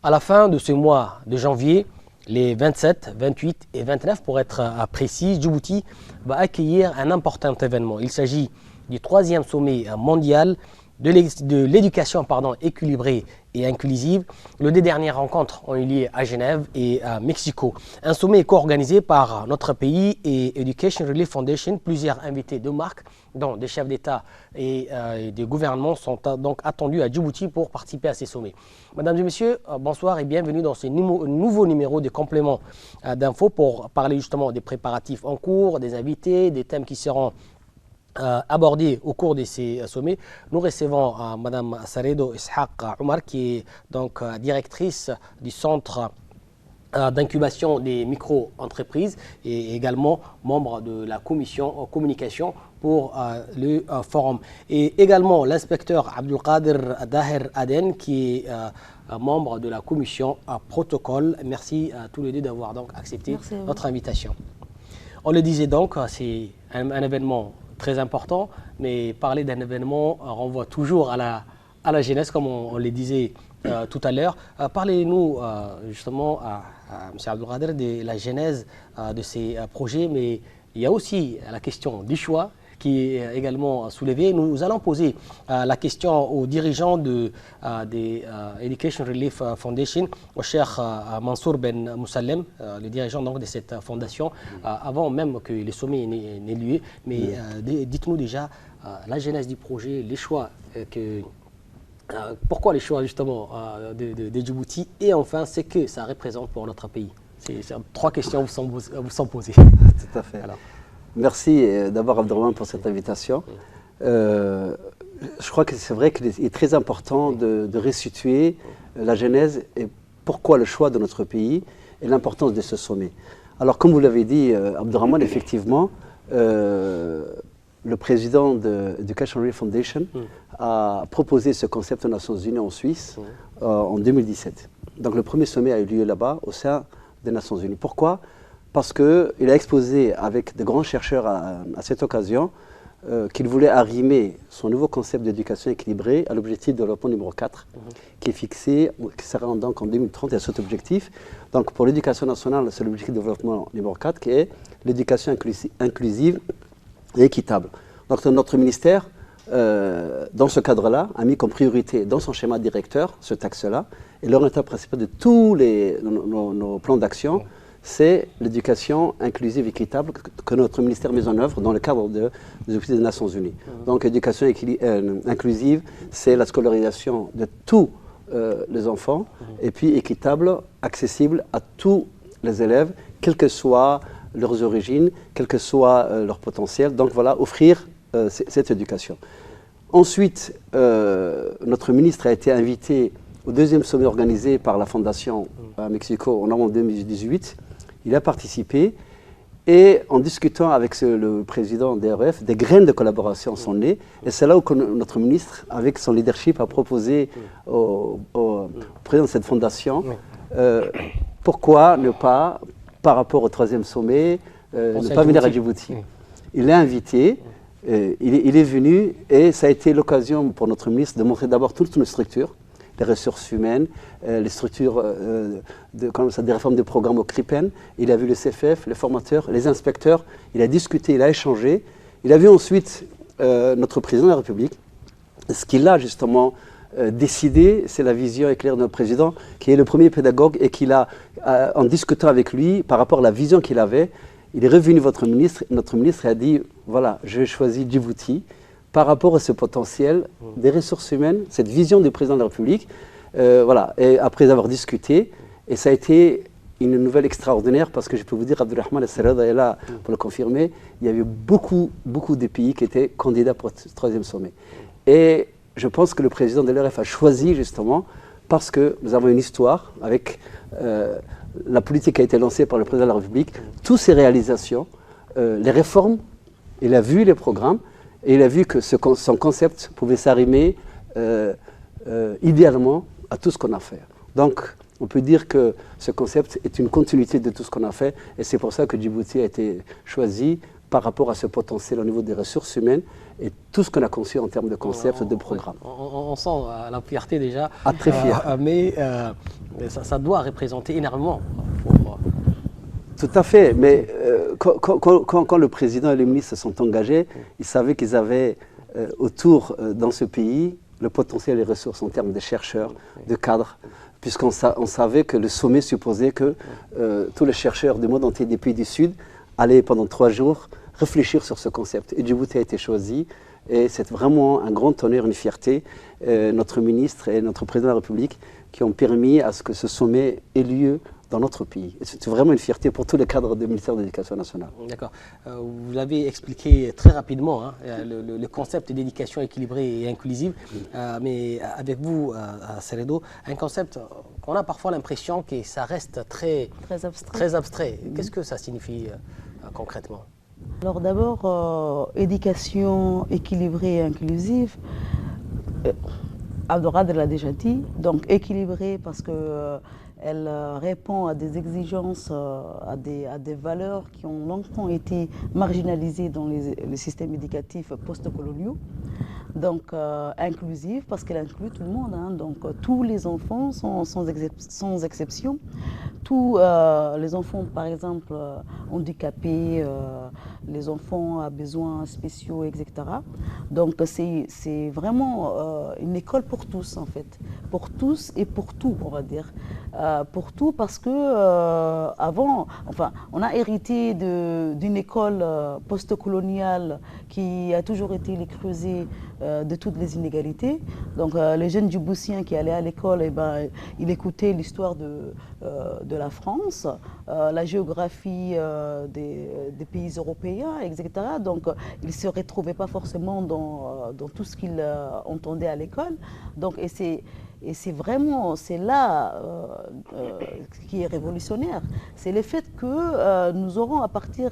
à la fin de ce mois de janvier, les 27, 28 et 29 pour être précis, Djibouti va accueillir un important événement. Il s'agit du 3e sommet mondial de l'éducation équilibrée et inclusive. Les 2 dernières rencontres ont eu lieu à Genève et à Mexico. Un sommet co-organisé par notre pays et Education Relief Foundation. Plusieurs invités de marque, dont des chefs d'État et des gouvernements, sont donc attendus à Djibouti pour participer à ces sommets. Mesdames et messieurs, bonsoir et bienvenue dans ce nouveau numéro de complément d'infos pour parler justement des préparatifs en cours, des invités, des thèmes qui seront abordés au cours de ces sommets. Nous recevons Mme Saredo Ishaq Omar, qui est donc directrice du centre d'incubation des micro-entreprises et également membre de la commission communication pour le forum. Et également l'inspecteur Abdulkader Daher Aden, qui est membre de la commission protocole. Merci à tous les deux d'avoir donc accepté notre invitation. On le disait donc, c'est un événement très important, mais parler d'un événement renvoie toujours à la jeunesse, comme on le disait tout à l'heure. Parlez-nous justement à M. Abdulkader de la genèse de ces projets, mais il y a aussi la question du choix qui est également soulevée. Nous allons poser la question aux dirigeants de Education Relief Foundation, au Cheikh Mansour Ben Moussallem, le dirigeant donc de cette fondation, avant même que le sommet n'ait lieu. Mais dites-nous déjà la genèse du projet, les choix pourquoi les choix justement de Djibouti, et enfin ce que ça représente pour notre pays. C'est 3 questions vous sont posées. Tout à fait. Alors, merci d'abord Abdelrahman pour cette invitation. Je crois que c'est vrai qu'il est très important de restituer la genèse et pourquoi le choix de notre pays et l'importance de ce sommet. Alors comme vous l'avez dit Abdelrahman, effectivement, le président de Education Relief Foundation a proposé ce concept aux Nations Unies en Suisse en 2017. Donc le premier sommet a eu lieu là-bas au sein des Nations Unies. Pourquoi ? Parce qu'il a exposé avec de grands chercheurs à cette occasion qu'il voulait arrimer son nouveau concept d'éducation équilibrée à l'objectif de développement numéro 4 qui est fixé, qui sera donc en 2030, à cet objectif. Donc pour l'éducation nationale, c'est l'objectif de développement numéro 4 qui est l'éducation inclusive et équitable. Donc notre ministère, dans ce cadre-là, a mis comme priorité dans son schéma directeur ce texte-là, et l'orientation principale de tous nos plans d'action, c'est l'éducation inclusive et équitable que notre ministère met en œuvre dans le cadre des objectifs des Nations Unies. Donc l'éducation inclusive, c'est la scolarisation de tous les enfants, et puis équitable, accessible à tous les élèves, quelles que soient leurs origines, quel que soit leur potentiel. Donc voilà, offrir cette éducation. Ensuite, notre ministre a été invité au 2e sommet organisé par la Fondation à Mexico en novembre 2018. Il a participé et en discutant avec le président DRF, des graines de collaboration sont nées. Et c'est là où notre ministre, avec son leadership, a proposé au président de cette fondation pourquoi ne pas, par rapport au 3e sommet, ne pas venir à Djibouti. Il l'a invité, il est venu et ça a été l'occasion pour notre ministre de montrer d'abord toutes nos structures, les ressources humaines, les structures des réformes de programmes au CRIPEN. Il a vu le CFF, les formateurs, les inspecteurs, il a discuté, il a échangé. Il a vu ensuite notre président de la République. Ce qu'il a justement décidé, c'est la vision éclairée de notre président, qui est le premier pédagogue et qu'il a, en discutant avec lui par rapport à la vision qu'il avait, il est revenu notre ministre a dit, voilà, je choisis Djibouti par rapport à ce potentiel des ressources humaines, cette vision du président de la République, voilà, et après avoir discuté, et ça a été une nouvelle extraordinaire parce que je peux vous dire, Abdelrahman Saredo est là pour le confirmer, il y avait beaucoup de pays qui étaient candidats pour ce 3e sommet. Et je pense que le président de l'RF a choisi justement parce que nous avons une histoire avec la politique qui a été lancée par le président de la République, toutes ses réalisations, les réformes, il a vu les programmes et il a vu que son concept pouvait s'arrimer idéalement à tout ce qu'on a fait. Donc, on peut dire que ce concept est une continuité de tout ce qu'on a fait et c'est pour ça que Djibouti a été choisi par rapport à ce potentiel au niveau des ressources humaines et tout ce qu'on a conçu en termes de concepts, de programmes. On sent la fierté déjà, très fier. Mais ça doit représenter énormément. Tout à fait, mais quand le président et le ministre se sont engagés, ils savaient qu'ils avaient autour dans ce pays le potentiel et les ressources en termes de chercheurs, de cadres, puisqu'on savait que le sommet supposait que tous les chercheurs du monde entier des pays du Sud allaient pendant 3 jours réfléchir sur ce concept. Et Djibouti a été choisi, et c'est vraiment un grand honneur, une fierté, notre ministre et notre président de la République qui ont permis à ce que ce sommet ait lieu dans notre pays. C'est vraiment une fierté pour tous les cadres du ministère de l'Éducation nationale. D'accord. Vous l'avez expliqué très rapidement, hein, le concept d'éducation équilibrée et inclusive, mais avec vous, Seredo, un concept qu'on a parfois l'impression que ça reste très abstrait. Qu'est-ce que ça signifie concrètement? Alors d'abord, éducation équilibrée et inclusive, Abdelrad l'a déjà dit, donc équilibrée parce que elle répond à des exigences, à des valeurs qui ont longtemps été marginalisées dans les systèmes éducatifs post-coloniaux. Donc inclusive parce qu'elle inclut tout le monde, hein. Donc tous les enfants sans exception, tous les enfants par exemple handicapés, les enfants à besoins spéciaux, etc. Donc c'est vraiment une école pour tous en fait, pour tous et pour tout on va dire. Pour tout parce que avant, enfin, on a hérité d'une école post-coloniale qui a toujours été les creusets de toutes les inégalités. Donc les jeunes djiboutiens qui allaient à l'école, eh ben, ils écoutaient l'histoire de la France, la géographie des pays européens, etc. Donc ils ne se retrouvaient pas forcément dans tout ce qu'ils entendaient à l'école. Donc, et c'est vraiment, c'est là qui est révolutionnaire. C'est le fait que nous aurons à partir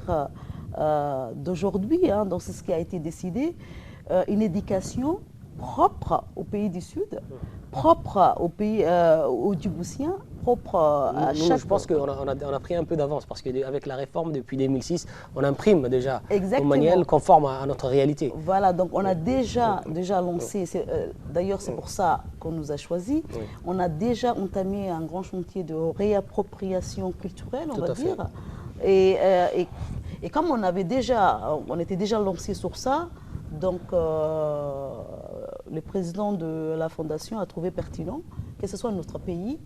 d'aujourd'hui, hein, donc c'est ce qui a été décidé, une éducation propre aux pays du Sud, propre aux pays, aux Djiboutiens, propre à chaque... Je pense qu'on a pris un peu d'avance parce qu'avec la réforme depuis 2006, on imprime déjà nos manuels conformes à notre réalité. Voilà, donc on a déjà lancé, d'ailleurs c'est pour ça qu'on nous a choisis, on a déjà entamé un grand chantier de réappropriation culturelle, on va dire. Et comme on était déjà lancé sur ça, donc le président de la Fondation a trouvé pertinent que ce soit notre pays,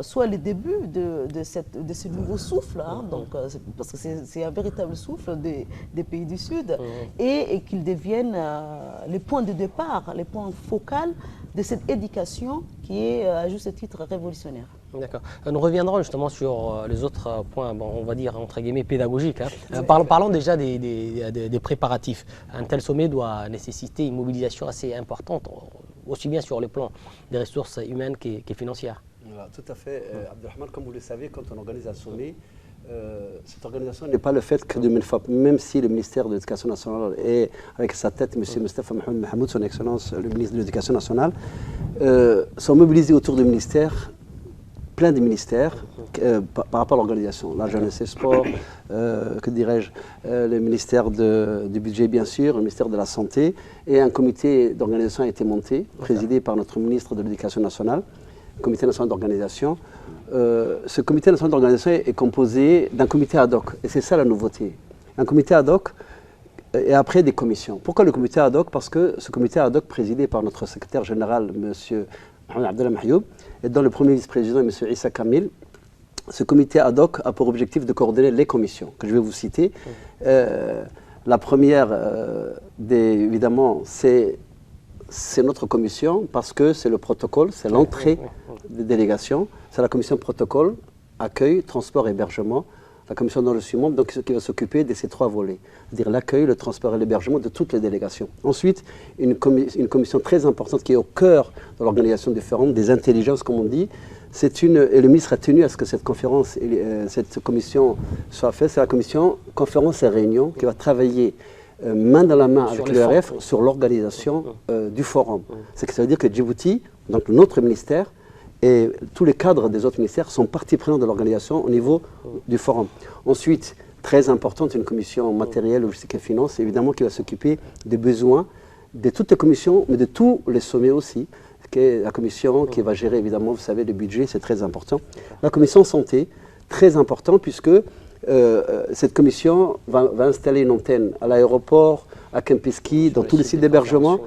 soit le début de ce nouveau souffle, hein, donc, parce que c'est un véritable souffle des pays du Sud, et qu'ils deviennent les points de départ, les points focaux de cette éducation qui est à juste titre révolutionnaire. D'accord. Nous reviendrons justement sur les autres points, bon, on va dire entre guillemets pédagogiques. Hein. Parlons déjà des préparatifs. Un tel sommet doit nécessiter une mobilisation assez importante, aussi bien sur le plan des ressources humaines que financières. Voilà, tout à fait. Abdelrahman, comme vous le savez, quand on organise un sommet, cette organisation n'est pas le fait que de Melfap, même si le ministère de l'Éducation nationale est avec sa tête, M. Moustapha Mohamed Mahamoud, son Excellence, le ministre de l'Éducation nationale, sont mobilisés autour du ministère, plein de ministères, par rapport à l'organisation. La jeunesse et sport, que dirais-je, le ministère du budget bien sûr, le ministère de la santé, et un comité d'organisation a été monté, présidé par notre ministre de l'Éducation nationale, comité national d'organisation. Ce comité national d'organisation est composé d'un comité ad hoc, et c'est ça la nouveauté. Un comité ad hoc et après des commissions. Pourquoi le comité ad hoc? Parce que ce comité ad hoc, présidé par notre secrétaire général, M. Mohamed Abdellah Mahyoub, et dont le premier vice-président est M. Issa Kamil, ce comité ad hoc a pour objectif de coordonner les commissions, que je vais vous citer. La première, évidemment, c'est notre commission, parce que c'est le protocole, c'est l'entrée des délégations, c'est la commission protocole, accueil, transport, hébergement, la commission dans le suivant, donc qui va s'occuper de ces 3 volets, c'est-à-dire l'accueil, le transport et l'hébergement de toutes les délégations. Ensuite, une commission très importante qui est au cœur de l'organisation du forum, des intelligences comme on dit, et le ministre a tenu à ce que cette conférence, cette commission soit faite, c'est la commission conférence et réunion qui va travailler main dans la main avec l'ERF sur l'organisation du forum. C'est que ça veut dire que Djibouti, donc notre ministère, et tous les cadres des autres ministères sont partie prenante de l'organisation au niveau du forum. Ensuite, très importante, une commission matérielle, logistique et finance, évidemment, qui va s'occuper des besoins de toutes les commissions, mais de tous les sommets aussi, qui est la commission qui va gérer, évidemment, vous savez, le budget, c'est très important. La commission santé, très important, puisque cette commission va installer une antenne à l'aéroport, à Kempinski, dans tous les sites d'hébergement,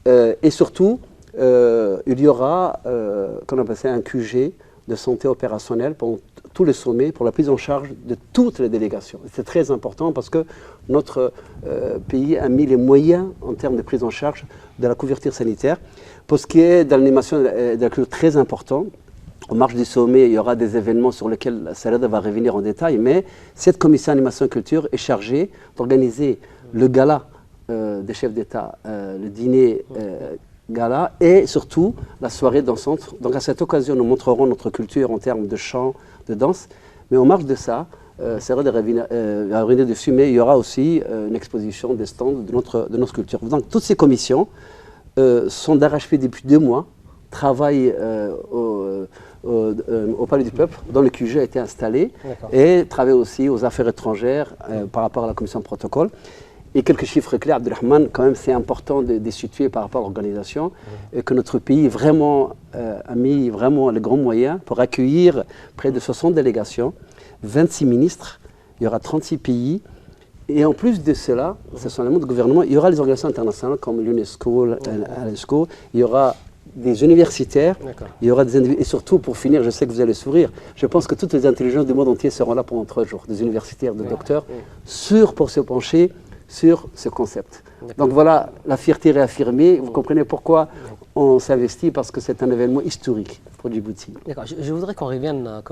et surtout, il y aura, qu'on appelle ça un QG de santé opérationnelle pendant tous les sommets pour la prise en charge de toutes les délégations. C'est très important parce que notre pays a mis les moyens en termes de prise en charge de la couverture sanitaire. Pour ce qui est de l'animation de la culture, très important. En marge du sommet, il y aura des événements sur lesquels Sareda va revenir en détail, mais cette commission animation et culture est chargée d'organiser le gala des chefs d'État, le dîner gala et surtout la soirée dansante. Donc à cette occasion, nous montrerons notre culture en termes de chant, de danse, mais en marge de ça, Sareda va revenir dessus, mais il y aura aussi une exposition des stands de notre culture. Donc toutes ces commissions sont d'arrache-pied depuis 2 mois, travaillent au Palais du Peuple, dont le QG a été installé, et travaillent aussi aux affaires étrangères par rapport à la commission de protocole. Et quelques chiffres clairs, Abdelrahman, quand même c'est important de situer par rapport à l'organisation, et que notre pays vraiment, a mis vraiment les grands moyens pour accueillir près de 60 délégations, 26 ministres, il y aura 36 pays. Et en plus de cela, ce sont les membres du gouvernement, il y aura les organisations internationales comme l'UNESCO, l'UNESCO, il y aura des universitaires, il y aura des individus, et surtout pour finir, je sais que vous allez sourire, je pense que toutes les intelligences du monde entier seront là pendant 3 jours, des universitaires, des docteurs, pour se pencher sur ce concept. Donc voilà, la fierté réaffirmée, vous comprenez pourquoi on s'investit, parce que c'est un événement historique pour Djibouti. D'accord, je voudrais qu'on revienne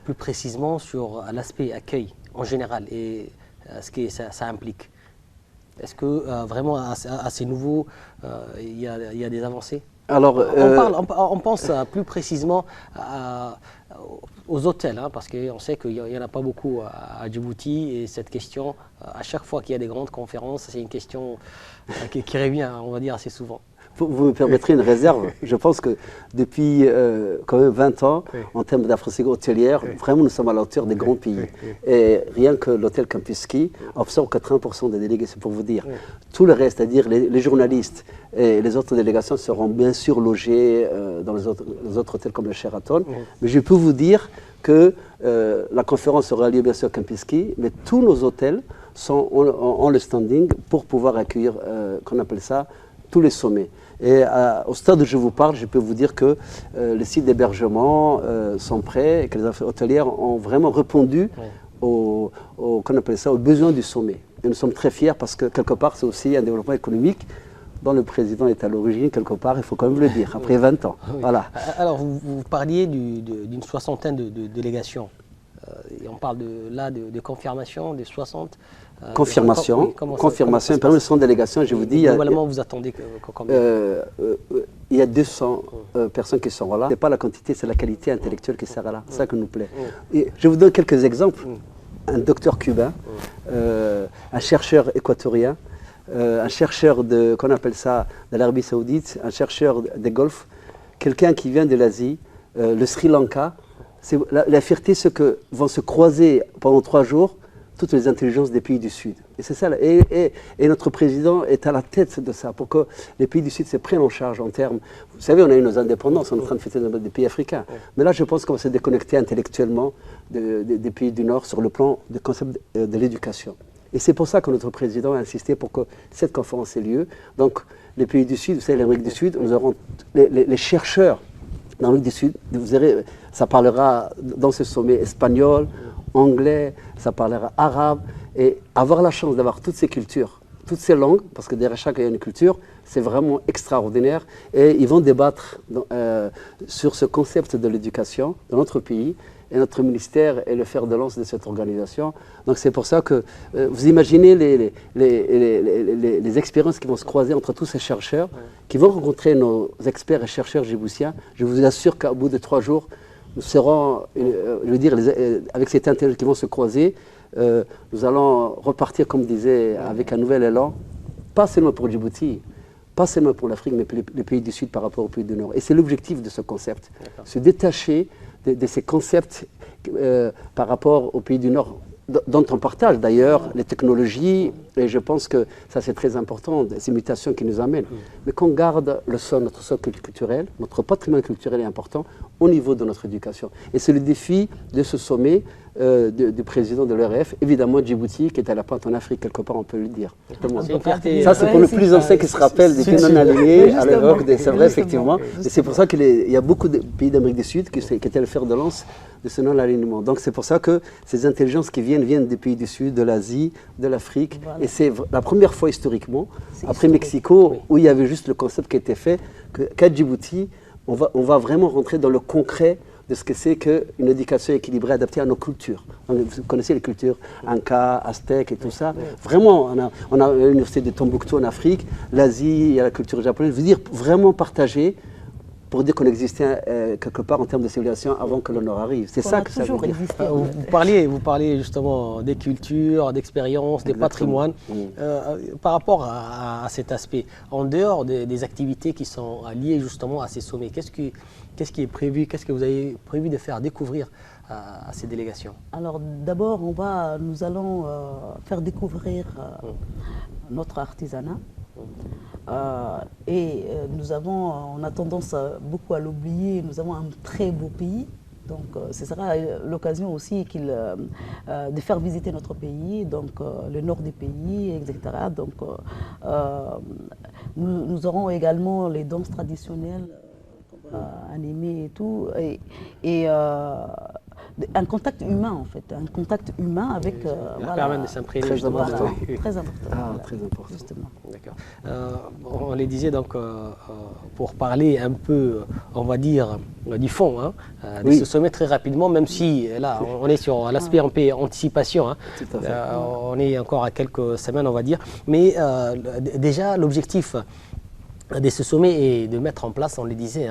plus précisément sur l'aspect accueil en général et ce que ça implique. Est-ce que vraiment à ces nouveaux, il y a des avancées? Alors, on pense plus précisément aux hôtels, hein, parce qu'on sait qu'il n'y en a pas beaucoup à Djibouti, et cette question, à chaque fois qu'il y a des grandes conférences, c'est une question qui revient, on va dire, assez souvent. Vous me permettrez une réserve. Je pense que depuis quand même 20 ans, en termes d'infrastructure hôtelière, vraiment nous sommes à la hauteur des grands pays. Et rien que l'hôtel Kempinski absorbe 80% des délégués, c'est pour vous dire. Tout le reste, c'est-à-dire les journalistes et les autres délégations seront bien sûr logés dans les autres hôtels comme le Sheraton. Mais je peux vous dire que la conférence aura lieu bien sûr à Kempinski, mais tous nos hôtels ont le standing pour pouvoir accueillir, qu'on appelle ça, tous les sommets. Et au stade où je vous parle, je peux vous dire que les sites d'hébergement sont prêts et que les affaires hôtelières ont vraiment répondu qu'on appelle ça, aux besoins du sommet. Et nous sommes très fiers parce que quelque part, c'est aussi un développement économique dont le président est à l'origine, quelque part, il faut quand même le dire, après 20 ans. Voilà. Alors, vous parliez d'une soixantaine de délégations. Et on parle de confirmation, des 60. Confirmation, parmi les 100 délégations, je vous dis. Normalement, vous attendez combien? Il y a 200 personnes qui seront là. Ce n'est pas la quantité, c'est la qualité intellectuelle qui sera là. C'est ça qui nous plaît. Et je vous donne quelques exemples. Un docteur cubain, un chercheur équatorien, un chercheur qu'on appelle ça de l'Arabie Saoudite, un chercheur des Golfe, quelqu'un qui vient de l'Asie, le Sri Lanka. La fierté, c'est que vont se croiser pendant 3 jours toutes les intelligences des pays du Sud. Et c'est ça. Et notre président est à la tête de ça, pour que les pays du Sud se prennent en charge en termes. Vous savez, on a eu nos indépendances, on est en train de fêter des pays africains. Mais là, je pense qu'on va se déconnecter intellectuellement des pays du Nord sur le plan du concept de l'éducation. Et c'est pour ça que notre président a insisté pour que cette conférence ait lieu. Donc, les pays du Sud, vous savez, l'Amérique du Sud, nous aurons les chercheurs dans l'Amérique du Sud, vous verrez, ça parlera dans ce sommet espagnol, anglais, ça parlera arabe, et avoir la chance d'avoir toutes ces cultures, toutes ces langues, parce que derrière chaque il y a une culture, c'est vraiment extraordinaire, et ils vont débattre sur ce concept de l'éducation dans notre pays, et notre ministère est le fer de lance de cette organisation. Donc c'est pour ça que vous imaginez les expériences qui vont se croiser entre tous ces chercheurs, qui vont rencontrer nos experts et chercheurs djiboutiens. Je vous assure qu'au bout de 3 jours, nous serons, je veux dire, avec cet intérêt qui vont se croiser, nous allons repartir, comme disait, avec un nouvel élan, pas seulement pour Djibouti, pas seulement pour l'Afrique, mais pour les pays du Sud par rapport aux pays du Nord. Et c'est l'objectif de ce concept, se détacher de ces concepts par rapport aux pays du Nord dont on partage d'ailleurs les technologies, et je pense que ça c'est très important, des mutations qui nous amènent. Mais qu'on garde le sol, notre sol culturel, notre patrimoine culturel est important au niveau de notre éducation. Et c'est le défi de ce sommet du président de l'ERF, évidemment Djibouti, qui est à la pointe en Afrique, quelque part on peut le dire. Ça c'est pour le plus ancien qui se rappelle des pays non alignés à l'époque, c'est vrai effectivement. Et c'est pour ça qu'il y a beaucoup de pays d'Amérique du Sud qui étaient le fer de lance de ce non-alignement. Donc c'est pour ça que ces intelligences qui viennent des pays du Sud, de l'Asie, de l'Afrique. Voilà. Et c'est la première fois historiquement, après Mexico, où il y avait juste le concept qui était fait, qu'à Djibouti, on va vraiment rentrer dans le concret de ce que c'est qu'une éducation équilibrée adaptée à nos cultures. Vous connaissez les cultures Inca, Aztèques et tout ça. Vraiment, on a l'université de Tombouctou en Afrique, l'Asie, il y a la culture japonaise. Je veux dire, vraiment partager pour dire qu'on existait quelque part en termes de civilisation avant que le Nord arrive. C'est ça que ça veut dire. Vous parliez justement des cultures, d'expériences, des patrimoines. Par rapport à cet aspect, en dehors des activités qui sont liées justement à ces sommets, qu'est-ce qui est prévu, qu'est-ce que vous avez prévu de faire découvrir à ces délégations? Alors d'abord, nous allons faire découvrir notre artisanat. On a tendance beaucoup à l'oublier, nous avons un très beau pays, donc ce sera l'occasion aussi de faire visiter notre pays, donc le nord du pays, etc. Donc nous aurons également les danses traditionnelles qu'on va animer et tout, et un contact humain en fait, un contact humain avec permet de s'imprégner. Très important. Très important. Ah, très important. Justement. D'accord. On les disait donc pour parler un peu, on va dire, du fond de ce sommet très rapidement, même si là on est sur l'aspect un peu anticipation. On est encore à quelques semaines, on va dire. Mais déjà l'objectif de ce sommet est de mettre en place, on le disait,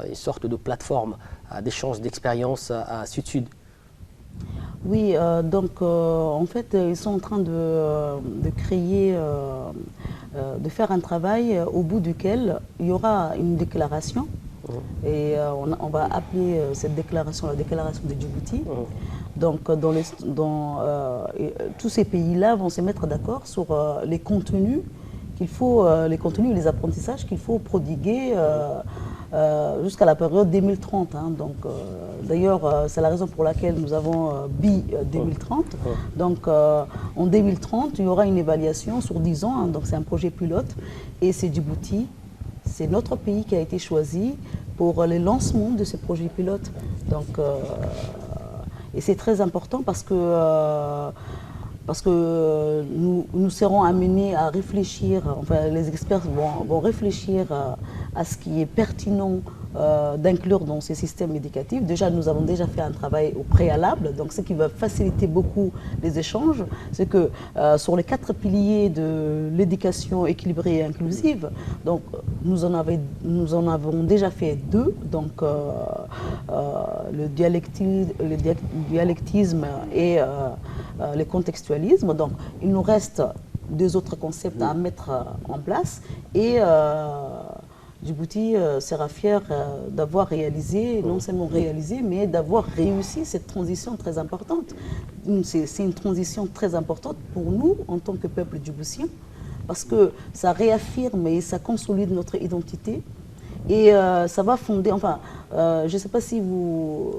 une sorte de plateforme d'échange d'expériences à Sud-Sud. Oui, donc en fait, ils sont en train de créer, de faire un travail au bout duquel il y aura une déclaration. Et on va appeler cette déclaration la déclaration de Djibouti. Donc tous ces pays-là vont se mettre d'accord sur les contenus les contenus, les apprentissages qu'il faut prodiguer jusqu'à la période 2030. Donc, d'ailleurs, c'est la raison pour laquelle nous avons BI 2030. Donc, en 2030, il y aura une évaluation sur 10 ans. Donc, c'est un projet pilote. Et c'est Djibouti, c'est notre pays qui a été choisi pour le lancement de ce projet pilote. Donc, et c'est très important parce que nous serons amenés à réfléchir, enfin les experts vont réfléchir à ce qui est pertinent d'inclure dans ces systèmes éducatifs. Déjà, nous avons déjà fait un travail au préalable, donc ce qui va faciliter beaucoup les échanges, c'est que sur les 4 piliers de l'éducation équilibrée et inclusive, donc nous en avons déjà fait 2, donc le dialectisme et le contextualisme. Donc il nous reste 2 autres concepts à mettre en place et Djibouti sera fier d'avoir réalisé, non seulement réalisé, mais d'avoir réussi cette transition très importante. C'est une transition très importante pour nous en tant que peuple djiboutien, parce que ça réaffirme et ça consolide notre identité et ça va fonder, enfin, je ne sais pas si vous...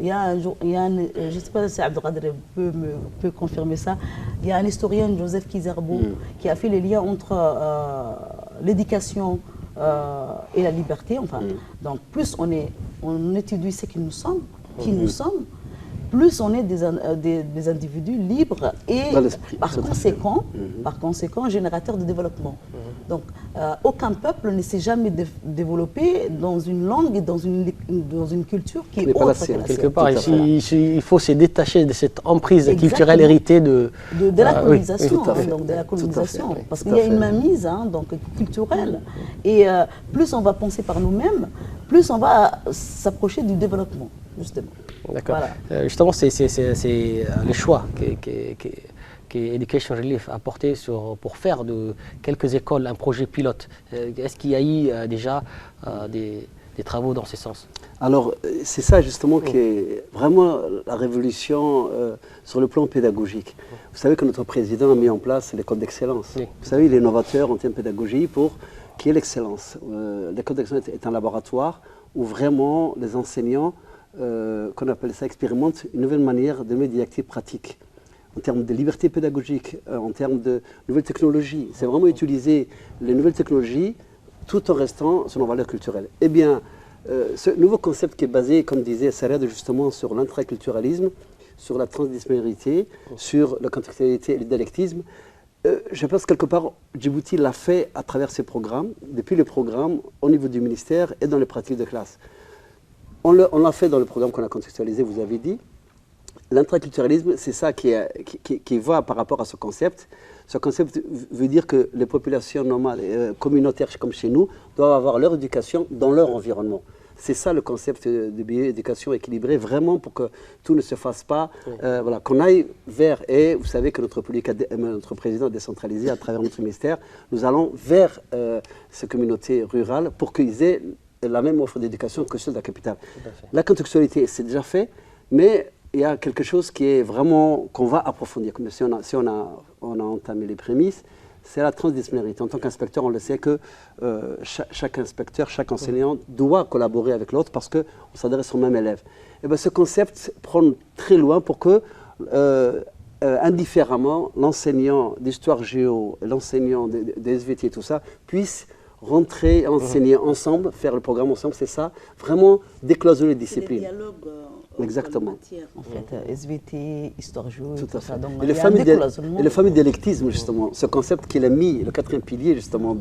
je ne sais pas si Abdelkader peut confirmer ça, il y a un historien, Joseph Kizerbo, qui a fait les liens entre l'éducation et la liberté. Enfin, donc plus on étudie ce que nous sommes, plus on est des individus libres et par conséquent générateurs de développement. Donc aucun peuple ne s'est jamais développé dans une langue et dans une culture qui est autre que la sienne. Quelque part, il faut se détacher de cette emprise culturelle héritée de la colonisation. Donc de la colonisation, parce qu'il y a une mainmise donc culturelle. Et plus on va penser par nous-mêmes, plus on va s'approcher du développement, justement. D'accord. Voilà. Justement, c'est le choix que Education Relief a porté pour faire de quelques écoles un projet pilote. Est-ce qu'il y a eu déjà des travaux dans ce sens? Alors, c'est ça justement qui est vraiment la révolution sur le plan pédagogique. Vous savez que notre président a mis en place l'école d'excellence. Oui. Vous savez, il est novateur en termes de pédagogie pour qu'il y ait l'excellence. L'école d'excellence est un laboratoire où vraiment les enseignants, qu'on appelle ça, expérimentent une nouvelle manière de médiactive pratique. En termes de liberté pédagogique, en termes de nouvelles technologies. C'est vraiment utiliser les nouvelles technologies tout en restant sur nos valeurs culturelles. Eh bien, ce nouveau concept qui est basé, comme disait Sared, justement sur l'intraculturalisme, sur la transdisciplinarité, sur la contextualité et le dialectisme, je pense quelque part, Djibouti l'a fait à travers ses programmes, depuis les programmes au niveau du ministère et dans les pratiques de classe. On l'a fait dans le programme qu'on a contextualisé, vous avez dit. L'intraculturalisme, c'est ça qui va par rapport à ce concept. Ce concept veut dire que les populations normales, communautaires comme chez nous, doivent avoir leur éducation dans leur environnement. C'est ça le concept de bioéducation équilibrée, vraiment pour que tout ne se fasse pas, voilà, qu'on aille vers, et vous savez que notre président a décentralisé à travers notre ministère, nous allons vers ces communautés rurales pour qu'ils aient la même offre d'éducation que celle de la capitale. La contextualité, c'est déjà fait, mais il y a quelque chose qui est vraiment, qu'on va approfondir. Comme si on a entamé les prémices, c'est la transdisciplinarité. En tant qu'inspecteur, on le sait que chaque inspecteur, chaque enseignant doit collaborer avec l'autre parce qu'on s'adresse au même élève. Et bien, ce concept prend très loin pour que, indifféremment, l'enseignant d'histoire géo, l'enseignant de SVT et tout ça, puissent rentrer, enseigner ensemble, faire le programme ensemble. C'est ça, vraiment décloisonner les disciplines. C'est le dialogue. Exactement. En fait, SVT, histoire géo, tout à fait. Donc, et le fameux dialectisme, justement, ce concept qu'il a mis, le quatrième pilier, justement,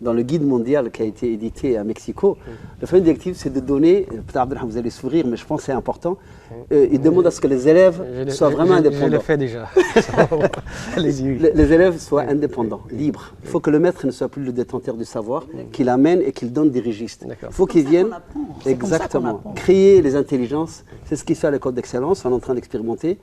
dans le guide mondial qui a été édité à Mexico, le fameux dialectisme, c'est de donner, peut-être vous allez sourire, mais je pense que c'est important, il demande à ce que les élèves soient vraiment indépendants. Je le fais déjà. Les élèves soient indépendants, libres. Il faut que le maître ne soit plus le détenteur du savoir, qu'il amène et qu'il donne des registres. Il faut qu'ils viennent, exactement, créer les intelligences. C'est ce qui se fait à l'école d'excellence, on est en train d'expérimenter.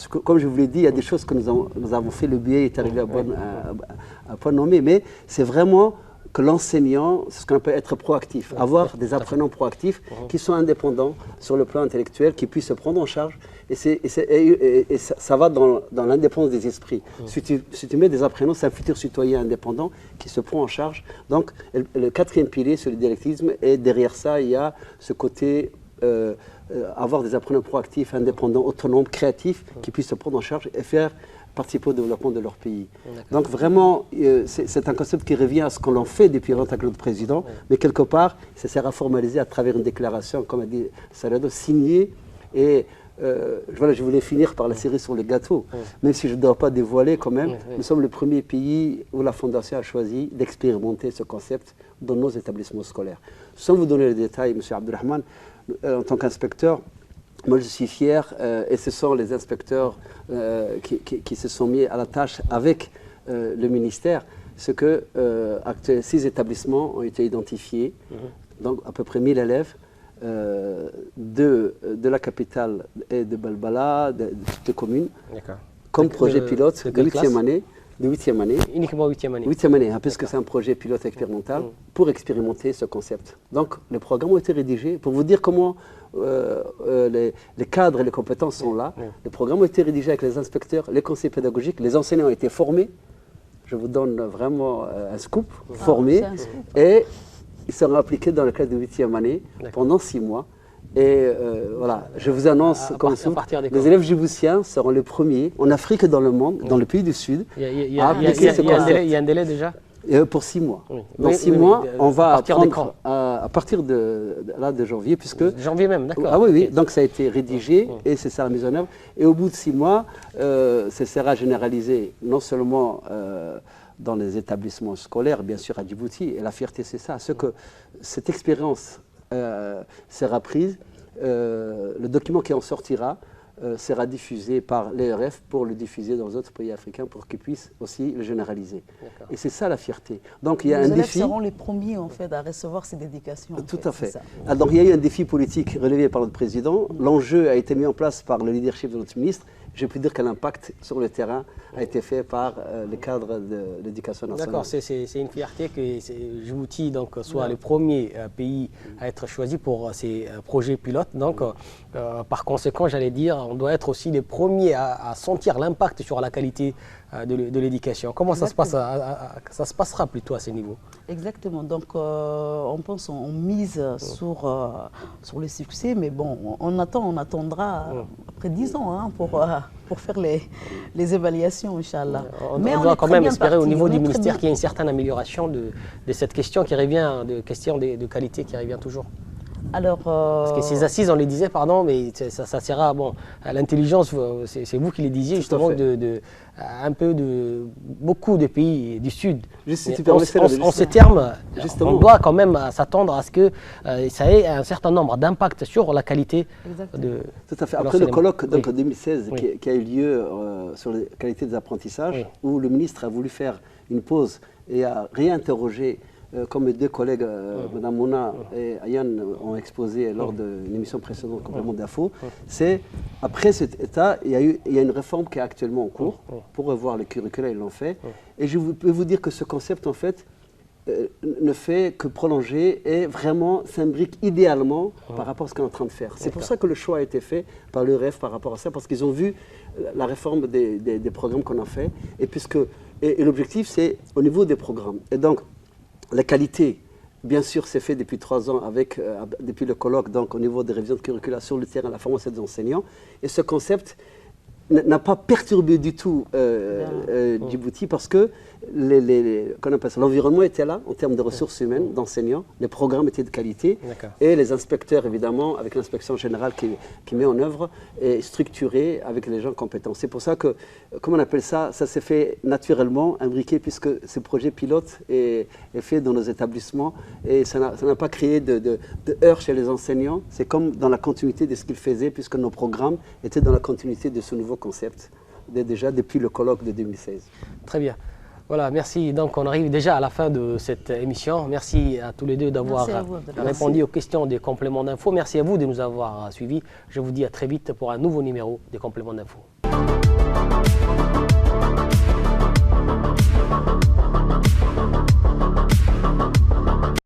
Comme je vous l'ai dit, il y a des choses que nous avons fait, le biais est arrivé à point nommé, mais c'est vraiment que l'enseignant, c'est ce qu'on appelle être proactif, avoir des apprenants proactifs qui sont indépendants sur le plan intellectuel, qui puissent se prendre en charge. Et ça va dans l'indépendance des esprits. Si tu mets des apprenants, c'est un futur citoyen indépendant qui se prend en charge. Donc, le quatrième pilier sur le dialectisme, et derrière ça, il y a ce côté avoir des apprenants proactifs, indépendants, autonomes, créatifs, qui puissent se prendre en charge et faire participer au développement de leur pays. Donc vraiment, c'est un concept qui revient à ce qu'on en fait depuis longtemps avec notre président, mais quelque part, ça sert à formaliser à travers une déclaration, comme a dit Salado, signée. Et voilà, je voulais finir par la série sur le gâteau, même si je ne dois pas dévoiler quand même. Nous sommes le premier pays où la Fondation a choisi d'expérimenter ce concept dans nos établissements scolaires. Sans vous donner les détails, M. Abdelrahman, en tant qu'inspecteur, moi je suis fier, et ce sont les inspecteurs qui se sont mis à la tâche avec le ministère, c'est que 6 établissements ont été identifiés, donc à peu près 1000 élèves, de la capitale et de Balbala, de toutes les communes, comme projet pilote de 8e année. De 8e année. Uniquement 8e année. 8e année, hein, puisque c'est un projet pilote expérimental pour expérimenter ce concept. Donc, les programmes ont été rédigés pour vous dire comment les cadres et les compétences sont là. Les programmes ont été rédigés avec les inspecteurs, les conseillers pédagogiques, les enseignants ont été formés. Je vous donne vraiment un scoop, formés. Et ils seront appliqués dans le cadre de 8e année pendant 6 mois. Et voilà, je vous annonce comme ça, les élèves djiboutiens seront les premiers en Afrique et dans le monde, dans le pays du Sud, à appliquer ce concept. Il y a un délai déjà pour 6 mois. Dans 6 mois, on va apprendre à partir de janvier, puisque... Janvier même, d'accord. Ah oui, donc ça a été rédigé et c'est ça la mise en œuvre. Et au bout de 6 mois, ça sera généralisé non seulement dans les établissements scolaires, bien sûr à Djibouti, et la fierté c'est ça, c'est que cette expérience sera prise, le document qui en sortira sera diffusé par l'ERF pour le diffuser dans les autres pays africains pour qu'ils puissent aussi le généraliser. Et c'est ça la fierté. Donc il y a un défi. Les élèves seront les premiers en fait à recevoir ces dédications. Tout à fait. Alors il y a eu un défi politique relevé par notre président. L'enjeu a été mis en place par le leadership de notre ministre je peux dire que l'impact sur le terrain a été fait par le cadre de l'éducation nationale. D'accord, c'est une fierté que Djibouti donc, soit le premier pays à être choisi pour ces projets pilotes. Donc, par conséquent, j'allais dire, on doit être aussi les premiers à sentir l'impact sur la qualité de l'éducation. Comment ça se passe ça se passera plutôt à ce niveau? Exactement. Donc, on pense, on mise sur le succès, mais bon, on attendra après 10 ans hein, pour faire les évaluations, Inch'Allah. On doit quand même espérer au niveau du ministère qu'il y ait une certaine amélioration de cette question qui revient, de qualité qui revient toujours. Alors, parce que ces assises, on les disait, pardon, mais ça sera bon, à l'intelligence, c'est vous qui les disiez justement, un peu de beaucoup de pays du Sud. En ces termes, on doit quand même s'attendre à ce que ça ait un certain nombre d'impacts sur la qualité. Tout à fait. Après le colloque donc, en 2016 qui a eu lieu sur la qualité des apprentissages, où le ministre a voulu faire une pause et a réinterrogé comme mes deux collègues, Mme Mouna et Ayane, ont exposé lors d'une émission précédente, Complément d'info, c'est après cet état, il y a une réforme qui est actuellement en cours pour revoir le curriculum, ils l'ont fait. Et je peux vous dire que ce concept, en fait, ne fait que prolonger et vraiment s'imbrique idéalement par rapport à ce qu'on est en train de faire. C'est pour ça que le choix a été fait par l'UREF par rapport à ça, parce qu'ils ont vu la réforme des programmes qu'on a fait. Et l'objectif, c'est au niveau des programmes. Et donc, la qualité, bien sûr, c'est fait depuis 3 ans, depuis le colloque, donc au niveau des révisions de curricula sur le terrain, la formation des enseignants. Et ce concept n'a pas perturbé du tout Djibouti parce que l'environnement était là en termes de ressources humaines, d'enseignants, les programmes étaient de qualité et les inspecteurs, évidemment, avec l'inspection générale qui met en œuvre, est structuré avec les gens compétents. C'est pour ça que, comment on appelle ça, ça s'est fait naturellement, imbriqué, puisque ce projet pilote est fait dans nos établissements et ça n'a pas créé de heurts chez les enseignants. C'est comme dans la continuité de ce qu'ils faisaient, puisque nos programmes étaient dans la continuité de ce nouveau concept, déjà depuis le colloque de 2016. Très bien. Voilà, merci. Donc on arrive déjà à la fin de cette émission. Merci à tous les deux d'avoir répondu aux questions des compléments d'info. Merci à vous de nous avoir suivis. Je vous dis à très vite pour un nouveau numéro des compléments d'info.